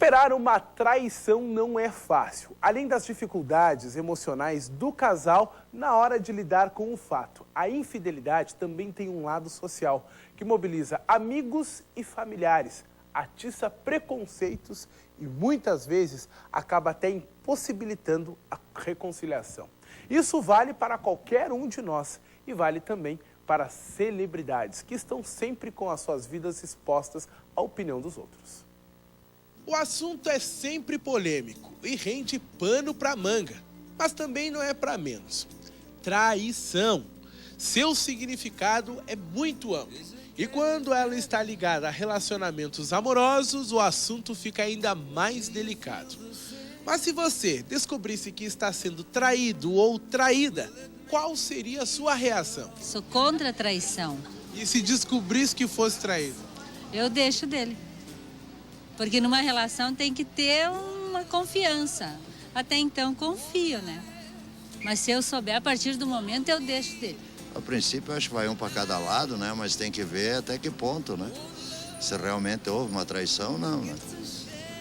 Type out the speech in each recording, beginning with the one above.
Superar uma traição não é fácil. Além das dificuldades emocionais do casal na hora de lidar com o fato, a infidelidade também tem um lado social, que mobiliza amigos e familiares, atiça preconceitos e muitas vezes acaba até impossibilitando a reconciliação. Isso vale para qualquer um de nós e vale também para celebridades que estão sempre com as suas vidas expostas à opinião dos outros. O assunto é sempre polêmico e rende pano para manga, mas também não é para menos. Traição. Seu significado é muito amplo. E quando ela está ligada a relacionamentos amorosos, o assunto fica ainda mais delicado. Mas se você descobrisse que está sendo traído ou traída, qual seria a sua reação? Sou contra a traição. E se descobrisse que fosse traído? Eu deixo dele. Porque numa relação tem que ter uma confiança. Até então confio, né? Mas se eu souber, a partir do momento eu deixo dele. A princípio eu acho que vai um para cada lado, né? Mas tem que ver até que ponto, né? Se realmente houve uma traição, não, né?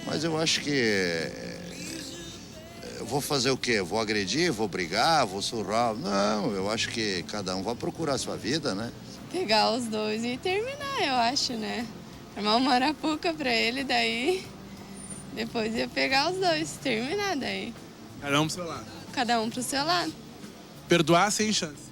Mas eu acho que... Eu vou fazer o quê? Vou agredir? Vou brigar? Vou surrar? Não, eu acho que cada um vai procurar a sua vida, né? Pegar os dois e terminar, eu acho, né? Armar uma arapuca pra ele, daí depois ia pegar os dois, terminar daí. Cada um pro seu lado. Cada um pro seu lado. Perdoar sem chance.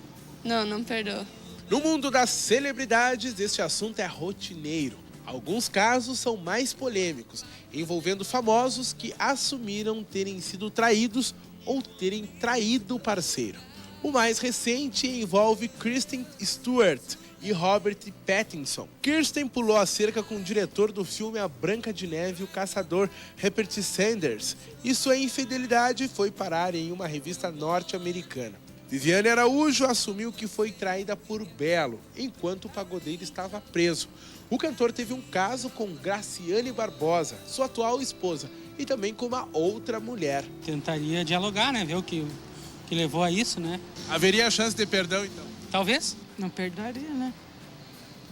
Não perdoa. No mundo das celebridades, este assunto é rotineiro. Alguns casos são mais polêmicos, envolvendo famosos que assumiram terem sido traídos ou terem traído o parceiro. O mais recente envolve Kristen Stewart e Robert Pattinson. Kirsten pulou a cerca com o diretor do filme A Branca de Neve e o Caçador, Rupert Sanders, e sua infidelidade foi parar em uma revista norte-americana. Viviane Araújo assumiu que foi traída por Belo, enquanto o pagodeiro estava preso. O cantor teve um caso com Graciane Barbosa, sua atual esposa, e também com uma outra mulher. Tentaria dialogar, né? Ver o que levou a isso, né? Haveria chance de perdão, então? Talvez. Não perdoaria, né?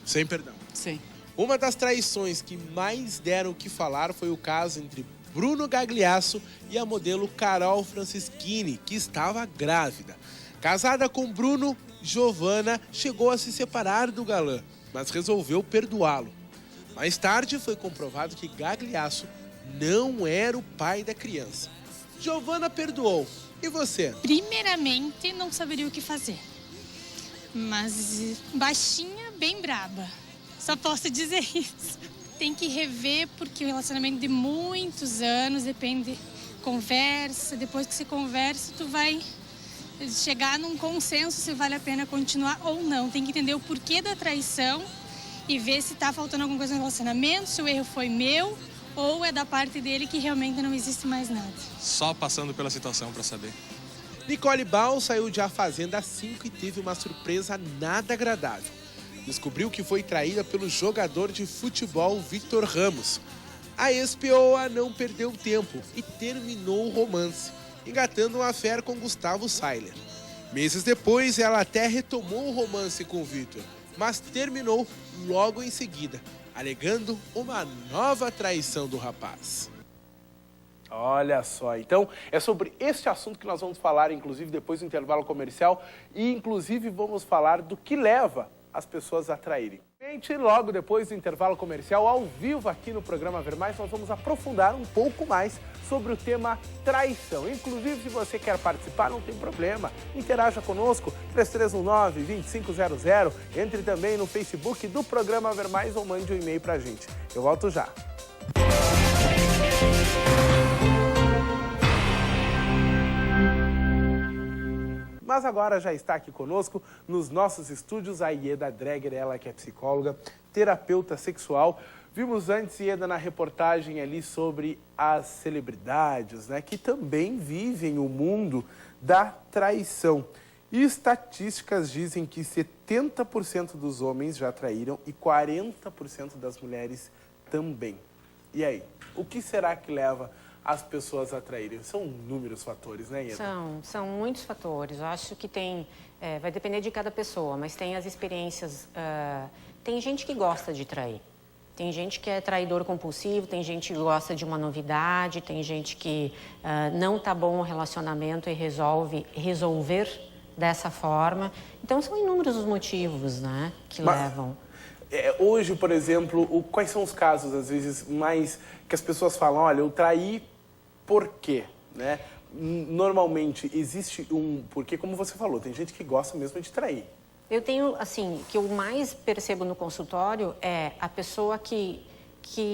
Sem perdão. Sim. Uma das traições que mais deram o que falar foi o caso entre Bruno Gagliasso e a modelo Carol Franceschini, que estava grávida. Casada com Bruno, Giovanna chegou a se separar do galã, mas resolveu perdoá-lo. Mais tarde foi comprovado que Gagliasso não era o pai da criança. Giovanna perdoou. E você? Primeiramente, não saberia o que fazer. Mas baixinha, bem braba. Só posso dizer isso. Tem que rever, porque o relacionamento de muitos anos depende, conversa. Depois que você conversa, tu vai chegar num consenso se vale a pena continuar ou não. Tem que entender o porquê da traição e ver se tá faltando alguma coisa no relacionamento, se o erro foi meu ou é da parte dele que realmente não existe mais nada. Só passando pela situação para saber. Nicole Ball saiu de A Fazenda 5 e teve uma surpresa nada agradável. Descobriu que foi traída pelo jogador de futebol Victor Ramos. A ex-peoa não perdeu tempo e terminou o romance, engatando uma affaire com Gustavo Sailer. Meses depois, ela até retomou o romance com o Victor, mas terminou logo em seguida, alegando uma nova traição do rapaz. Olha só, então é sobre este assunto que nós vamos falar, inclusive depois do intervalo comercial, e inclusive vamos falar do que leva as pessoas a traírem. Logo depois do intervalo comercial, ao vivo aqui no programa Ver Mais, nós vamos aprofundar um pouco mais sobre o tema traição. Inclusive, se você quer participar, não tem problema, interaja conosco, 3319-2500, entre também no Facebook do programa Ver Mais ou mande um e-mail pra gente. Eu volto já. Mas agora já está aqui conosco, nos nossos estúdios, a Ieda Dreger, ela que é psicóloga, terapeuta sexual. Vimos antes, Ieda, na reportagem ali sobre as celebridades, né, que também vivem o mundo da traição. E estatísticas dizem que 70% dos homens já traíram e 40% das mulheres também. E aí, o que será que leva as pessoas a traírem? São inúmeros fatores, né, Ieda? São muitos fatores. Eu acho que vai depender de cada pessoa, mas tem as experiências... tem gente que gosta de trair. Tem gente que é traidor compulsivo, tem gente que gosta de uma novidade, tem gente que não tá bom o relacionamento e resolve resolver dessa forma. Então, são inúmeros os motivos, né, que levam. Hoje, por exemplo, quais são os casos, às vezes, mais que as pessoas falam, olha, eu traí por quê, né? Normalmente, existe um porquê, como você falou, tem gente que gosta mesmo de trair. Eu tenho, assim, o que eu mais percebo no consultório é a pessoa que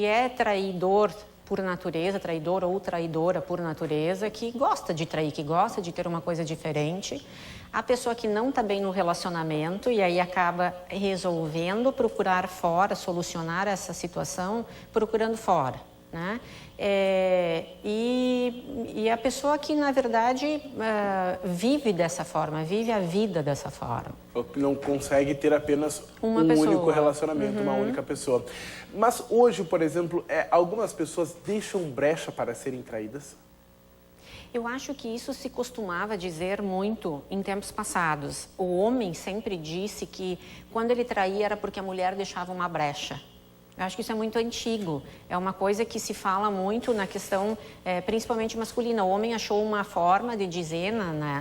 é traidor por natureza, traidor ou traidora por natureza, que gosta de trair, que gosta de ter uma coisa diferente. A pessoa que não está bem no relacionamento e aí acaba resolvendo procurar fora, solucionar essa situação, procurando fora, né? E a pessoa que, na verdade, vive dessa forma, vive a vida dessa forma. Não consegue ter apenas uma um pessoa. único relacionamento, uma única pessoa. Mas hoje, por exemplo, algumas pessoas deixam brecha para serem traídas? Eu acho que isso se costumava dizer muito em tempos passados. O homem sempre disse que quando ele traía era porque a mulher deixava uma brecha. Eu acho que isso é muito antigo. É uma coisa que se fala muito na questão, principalmente masculina. O homem achou uma forma de dizer,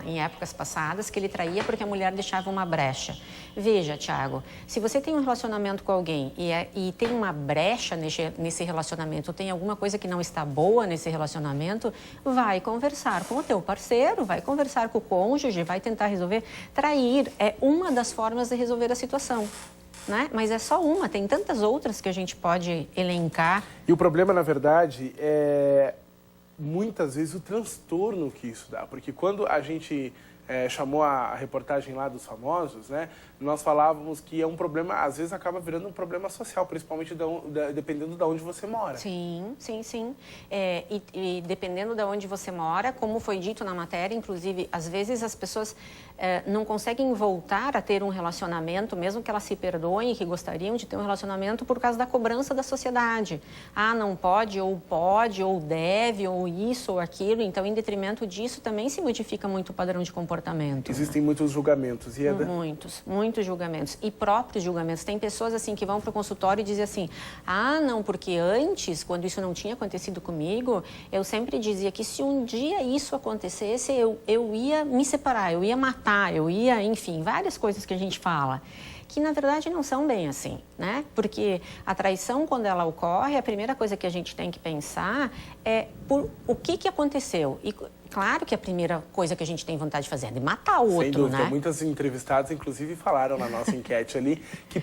em épocas passadas, que ele traía porque a mulher deixava uma brecha. Veja, Tiago, se você tem um relacionamento com alguém e tem uma brecha nesse relacionamento, ou tem alguma coisa que não está boa nesse relacionamento, vai conversar com o teu parceiro, vai conversar com o cônjuge, vai tentar resolver. Trair é uma das formas de resolver a situação. Né? Mas é só uma, tem tantas outras que a gente pode elencar. E o problema, na verdade, é muitas vezes o transtorno que isso dá. Porque quando a gente chamou a reportagem lá dos famosos, né, nós falávamos que é um problema, às vezes acaba virando um problema social, principalmente dependendo de onde você mora. Sim, sim, sim. E dependendo de onde você mora, como foi dito na matéria, inclusive, às vezes as pessoas não conseguem voltar a ter um relacionamento, mesmo que elas se perdoem e que gostariam de ter um relacionamento por causa da cobrança da sociedade. Ah, não pode, ou deve, ou isso, ou aquilo. Então, em detrimento disso, também se modifica muito o padrão de comportamento. Existem muitos julgamentos, Ieda? Muitos julgamentos. E próprios julgamentos. Tem pessoas assim que vão para o consultório e dizem assim, ah, não, porque antes, quando isso não tinha acontecido comigo, eu sempre dizia que se um dia isso acontecesse, eu ia me separar, eu ia matar, eu ia, enfim, várias coisas que a gente fala, que na verdade não são bem assim, né? Porque a traição, quando ela ocorre, a primeira coisa que a gente tem que pensar é por o que aconteceu. E claro que a primeira coisa que a gente tem vontade de fazer é de matar o outro, sem dúvida, né? Muitas entrevistadas, inclusive, falaram na nossa enquete ali que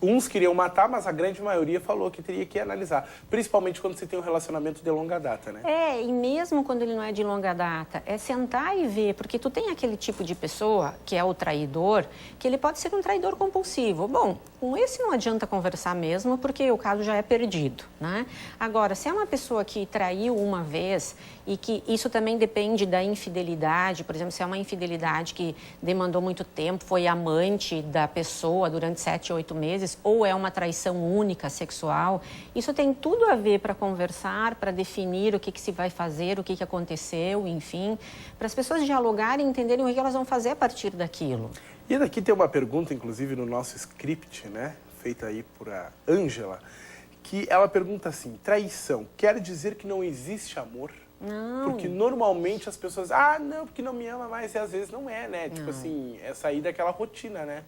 uns queriam matar, mas a grande maioria falou que teria que analisar. Principalmente quando você tem um relacionamento de longa data, né? E mesmo quando ele não é de longa data, é sentar e ver, porque tu tem aquele tipo de pessoa, que é o traidor, que ele pode ser um traidor compulsivo. Bom, com esse não adianta conversar mesmo, porque o caso já é perdido, né? Agora, se é uma pessoa que traiu uma vez e que isso também depende da infidelidade, por exemplo, se é uma infidelidade que demandou muito tempo, foi amante da pessoa durante 7, 8 meses, ou é uma traição única sexual, isso tem tudo a ver para conversar, para definir o que se vai fazer, o que aconteceu, enfim, para as pessoas dialogarem e entenderem o que elas vão fazer a partir daquilo. E daqui tem uma pergunta, inclusive, no nosso script, né, feita aí por a Ângela, que ela pergunta assim, traição quer dizer que não existe amor? Não. Porque normalmente as pessoas, não, porque não me ama mais, e às vezes não é, né? Tipo assim, é sair daquela rotina, né?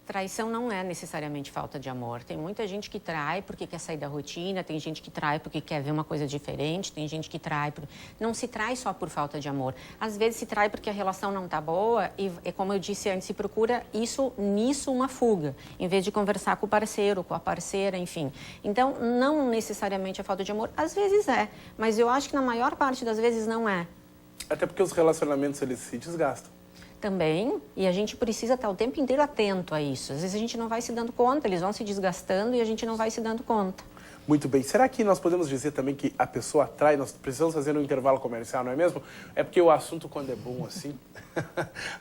Traição não é necessariamente falta de amor. Tem muita gente que trai porque quer sair da rotina, tem gente que trai porque quer ver uma coisa diferente, tem gente que trai porque... Não se trai só por falta de amor. Às vezes se trai porque a relação não está boa e, como eu disse antes, se procura nisso uma fuga, em vez de conversar com o parceiro, com a parceira, enfim. Então, não necessariamente é falta de amor. Às vezes é, mas eu acho que na maior parte das vezes não é. Até porque os relacionamentos, eles se desgastam. Também, e a gente precisa estar o tempo inteiro atento a isso. Às vezes a gente não vai se dando conta, eles vão se desgastando e a gente não vai se dando conta. Muito bem. Será que nós podemos dizer também que a pessoa atrai? Nós precisamos fazer um intervalo comercial, não é mesmo? É porque o assunto, quando é bom assim,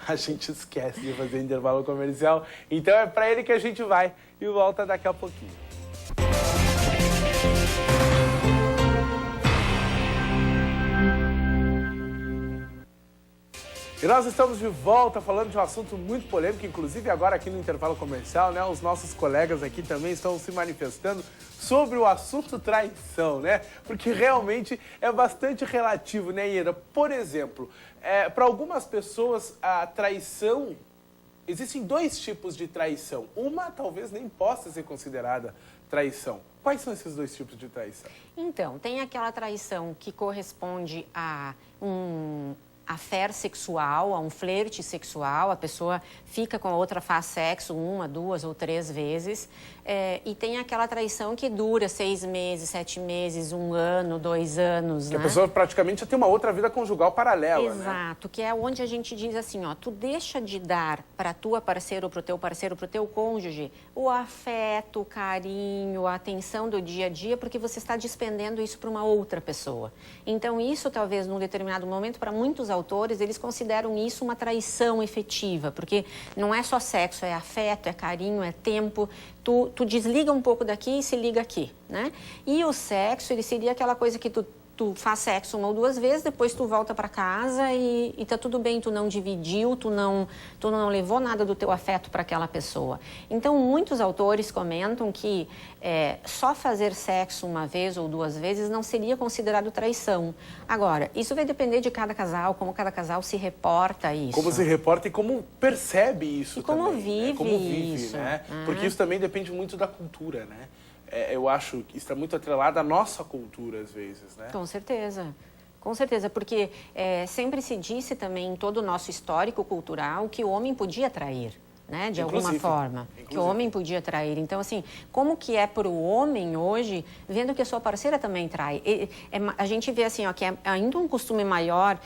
a gente esquece de fazer intervalo comercial. Então é para ele que a gente vai e volta daqui a pouquinho. E nós estamos de volta falando de um assunto muito polêmico, inclusive agora aqui no intervalo comercial, né? Os nossos colegas aqui também estão se manifestando sobre o assunto traição, né? Porque realmente é bastante relativo, né, Ieda? Por exemplo, para algumas pessoas a traição... Existem dois tipos de traição. Uma talvez nem possa ser considerada traição. Quais são esses dois tipos de traição? Então, tem aquela traição que corresponde a affair sexual, a um flerte sexual, a pessoa fica com a outra, faz sexo 1, 2 ou 3 vezes, e tem aquela traição que dura 6 meses, 7 meses, 1 ano, 2 anos, Que né? a pessoa praticamente já tem uma outra vida conjugal paralela, Exato, que é onde a gente diz assim, ó, tu deixa de dar para tua parceira ou para o teu parceiro, para o teu cônjuge, o afeto, o carinho, a atenção do dia a dia, porque você está despendendo isso para uma outra pessoa. Então, isso talvez num determinado momento, para muitos autores, eles consideram isso uma traição efetiva, porque não é só sexo, é afeto, é carinho, é tempo. Tu desliga um pouco daqui e se liga aqui, né? E o sexo, ele seria aquela coisa que tu faz sexo 1 ou 2 vezes, depois tu volta para casa e tá tudo bem, tu não dividiu, tu não levou nada do teu afeto para aquela pessoa. Então, muitos autores comentam que só fazer sexo 1 vez ou 2 vezes não seria considerado traição. Agora, isso vai depender de cada casal, como cada casal se reporta a isso. Como se reporta e como percebe isso e como também. vive, Como vive isso. né? Porque isso também depende muito da cultura, né? Eu acho que está muito atrelado à nossa cultura, às vezes, né? Com certeza, porque sempre se disse também em todo o nosso histórico cultural que o homem podia trair, né? De alguma forma, que o homem podia trair. Então, assim, como que é para o homem hoje, vendo que a sua parceira também trai? A gente vê assim, ó, que é ainda um costume maior,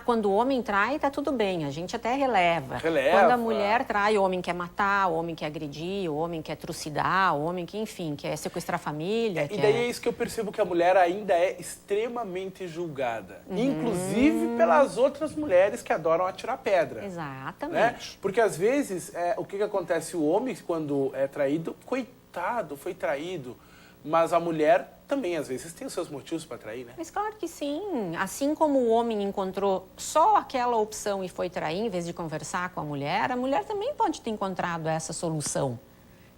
quando o homem trai, tá tudo bem, a gente até releva. Quando a mulher trai, o homem quer matar, o homem quer agredir, o homem quer trucidar, o homem que, enfim, quer sequestrar a família. E daí é isso que eu percebo, que a mulher ainda é extremamente julgada, inclusive pelas outras mulheres que adoram atirar pedra. Exatamente. Né? Porque às vezes, o que acontece? O homem, quando é traído, coitado, foi traído. Mas a mulher também, às vezes, tem os seus motivos para trair, né? Mas claro que sim. Assim como o homem encontrou só aquela opção e foi trair, em vez de conversar com a mulher também pode ter encontrado essa solução.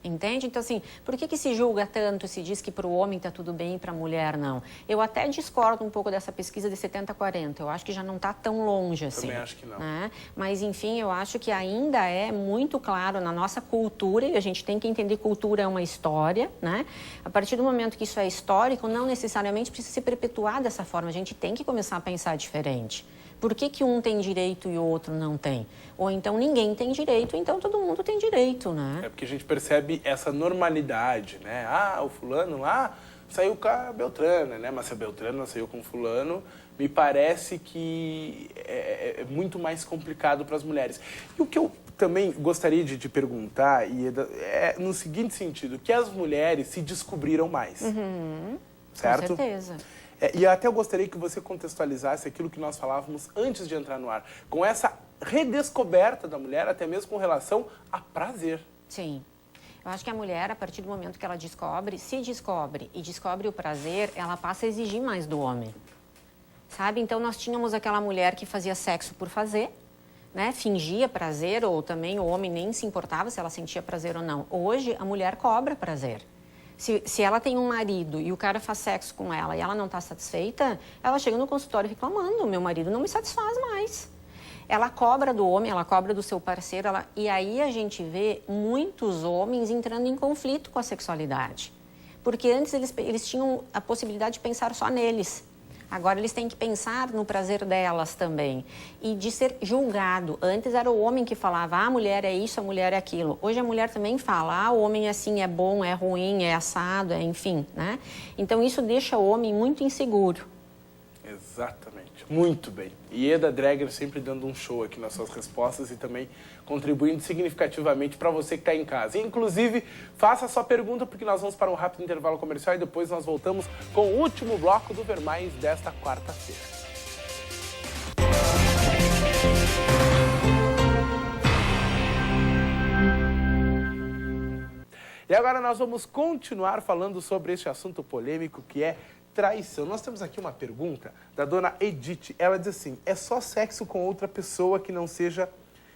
Entende? Então, assim, por que se julga tanto, se diz que para o homem está tudo bem e para a mulher não? Eu até discordo um pouco dessa pesquisa de 70-40. Eu acho que já não está tão longe assim. Também acho que não. Né? Mas, enfim, eu acho que ainda é muito claro na nossa cultura, e a gente tem que entender que cultura é uma história, né? A partir do momento que isso é histórico, não necessariamente precisa se perpetuar dessa forma. A gente tem que começar a pensar diferente. Por que um tem direito e o outro não tem? Ou então ninguém tem direito, então todo mundo tem direito, né? É porque a gente percebe essa normalidade, né? O fulano lá saiu com a Beltrana, né? Mas se a Beltrana saiu com o fulano, me parece que é muito mais complicado para as mulheres. E o que eu também gostaria de te perguntar, Ieda, é no seguinte sentido, que as mulheres se descobriram mais, certo? Com certeza. E até eu gostaria que você contextualizasse aquilo que nós falávamos antes de entrar no ar, com essa redescoberta da mulher, até mesmo com relação a prazer. Sim. Eu acho que a mulher, a partir do momento que ela se descobre e descobre o prazer, ela passa a exigir mais do homem. Sabe? Então, nós tínhamos aquela mulher que fazia sexo por fazer, né? Fingia prazer, ou também o homem nem se importava se ela sentia prazer ou não. Hoje, a mulher cobra prazer. Se ela tem um marido e o cara faz sexo com ela e ela não está satisfeita, ela chega no consultório reclamando, meu marido não me satisfaz mais. Ela cobra do homem, ela cobra do seu parceiro, e aí a gente vê muitos homens entrando em conflito com a sexualidade. Porque antes eles tinham a possibilidade de pensar só neles. Agora eles têm que pensar no prazer delas também. E de ser julgado. Antes era o homem que falava, a mulher é isso, a mulher é aquilo. Hoje a mulher também fala, o homem é assim, é bom, é ruim, é assado, enfim, né? Então isso deixa o homem muito inseguro. Exatamente. Muito bem. Ieda Dreger sempre dando um show aqui nas suas respostas e também contribuindo significativamente para você que está em casa. Inclusive, faça a sua pergunta, porque nós vamos para um rápido intervalo comercial e depois nós voltamos com o último bloco do Ver Mais desta quarta-feira. E agora nós vamos continuar falando sobre este assunto polêmico que é traição. Nós temos aqui uma pergunta da dona Edith. Ela diz assim, é só sexo com outra pessoa que não seja...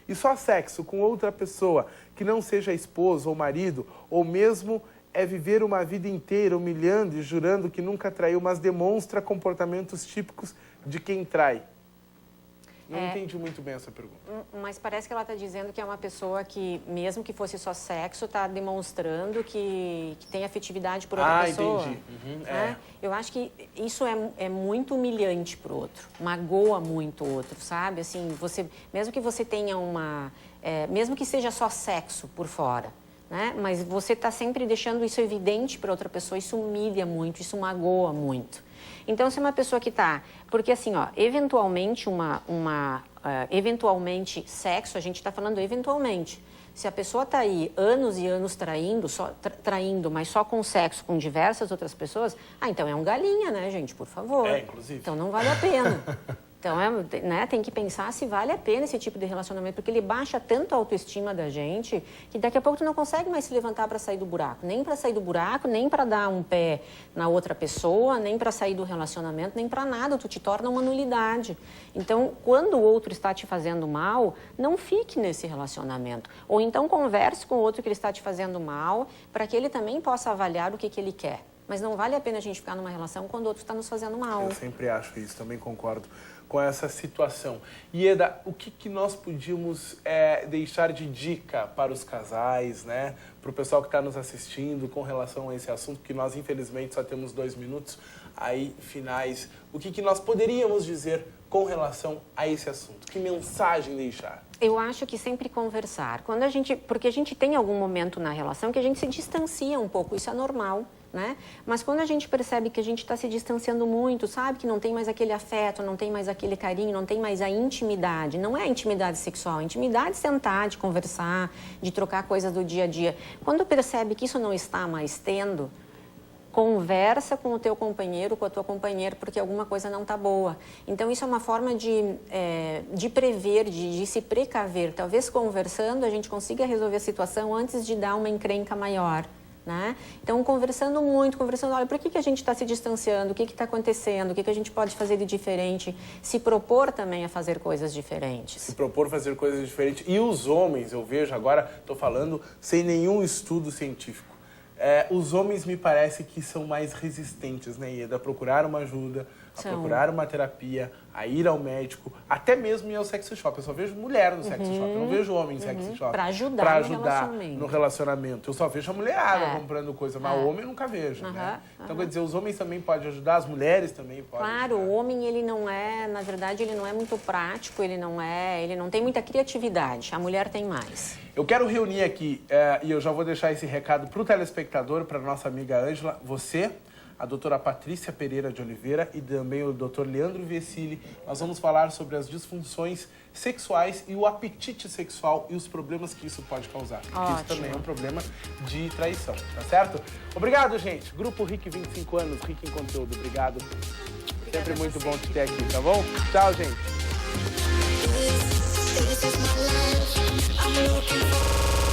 E só sexo com outra pessoa que não seja esposo ou marido, ou mesmo é viver uma vida inteira humilhando e jurando que nunca traiu, mas demonstra comportamentos típicos de quem trai. Não entendi muito bem essa pergunta. Mas parece que ela está dizendo que é uma pessoa que, mesmo que fosse só sexo, está demonstrando que tem afetividade por outra pessoa. Entendi. Eu acho que isso é muito humilhante para o outro, magoa muito o outro, sabe? Assim, mesmo que você tenha mesmo que seja só sexo por fora, né? Mas você está sempre deixando isso evidente para outra pessoa, isso humilha muito, isso magoa muito. Então, se é uma pessoa que está... Porque, assim, ó, eventualmente sexo, a gente está falando eventualmente. Se a pessoa está aí anos e anos traindo, mas só com sexo com diversas outras pessoas, então é um galinha, né, gente? Por favor. Inclusive. Então, não vale a pena. Então, tem que pensar se vale a pena esse tipo de relacionamento, porque ele baixa tanto a autoestima da gente que daqui a pouco tu não consegue mais se levantar para sair do buraco. Nem para sair do buraco, nem para dar um pé na outra pessoa, nem para sair do relacionamento, nem para nada. Tu te torna uma nulidade. Então, quando o outro está te fazendo mal, não fique nesse relacionamento. Ou então converse com o outro que ele está te fazendo mal, para que ele também possa avaliar o que ele quer. Mas não vale a pena a gente ficar numa relação quando o outro está nos fazendo mal. Eu sempre acho isso, também concordo com essa situação. Ieda, o que nós podíamos deixar de dica para os casais, né? Para o pessoal que está nos assistindo com relação a esse assunto, que nós infelizmente só temos 2 minutos aí finais. O que nós poderíamos dizer com relação a esse assunto? Que mensagem deixar? Eu acho que sempre conversar. Porque a gente tem algum momento na relação que a gente se distancia um pouco, isso é normal, né? Mas quando a gente percebe que a gente está se distanciando muito, sabe? Que não tem mais aquele afeto, não tem mais aquele carinho, não tem mais a intimidade. Não é a intimidade sexual, a intimidade de sentar, de conversar, de trocar coisas do dia a dia. Quando percebe que isso não está mais tendo, conversa com o teu companheiro, com a tua companheira, porque alguma coisa não está boa. Então, isso é uma forma de prever, de se precaver. Talvez conversando a gente consiga resolver a situação antes de dar uma encrenca maior, né? Então, conversando, olha, por que a gente está se distanciando? O que está acontecendo? O que a gente pode fazer de diferente? Se propor também a fazer coisas diferentes. Se propor a fazer coisas diferentes. E os homens, eu vejo agora, estou falando sem nenhum estudo científico. Os homens me parece que são mais resistentes, né, Ieda? A procurar uma ajuda, a procurar uma terapia, a ir ao médico, até mesmo ir ao sex shop. Eu só vejo mulher no sex shop, eu não vejo homem no sex shop. Para ajudar no relacionamento. Eu só vejo a mulherada comprando coisa, mas o homem eu nunca vejo, né? Então, quer dizer, os homens também podem ajudar, as mulheres também podem Claro, ajudar. O homem, ele não é, na verdade, ele não é muito prático, ele não tem muita criatividade. A mulher tem mais. Eu quero reunir aqui, e eu já vou deixar esse recado para o telespectador, para nossa amiga Ângela, você, a doutora Patrícia Pereira de Oliveira e também o doutor Leandro Vecili. Nós vamos falar sobre as disfunções sexuais e o apetite sexual e os problemas que isso pode causar. Porque isso também é um problema de traição, tá certo? Obrigado, gente. Grupo RIC 25 anos, rico em conteúdo. Obrigado. Sempre muito bom te ter aqui, tá bom? Tchau, gente. This is my life. I'm looking for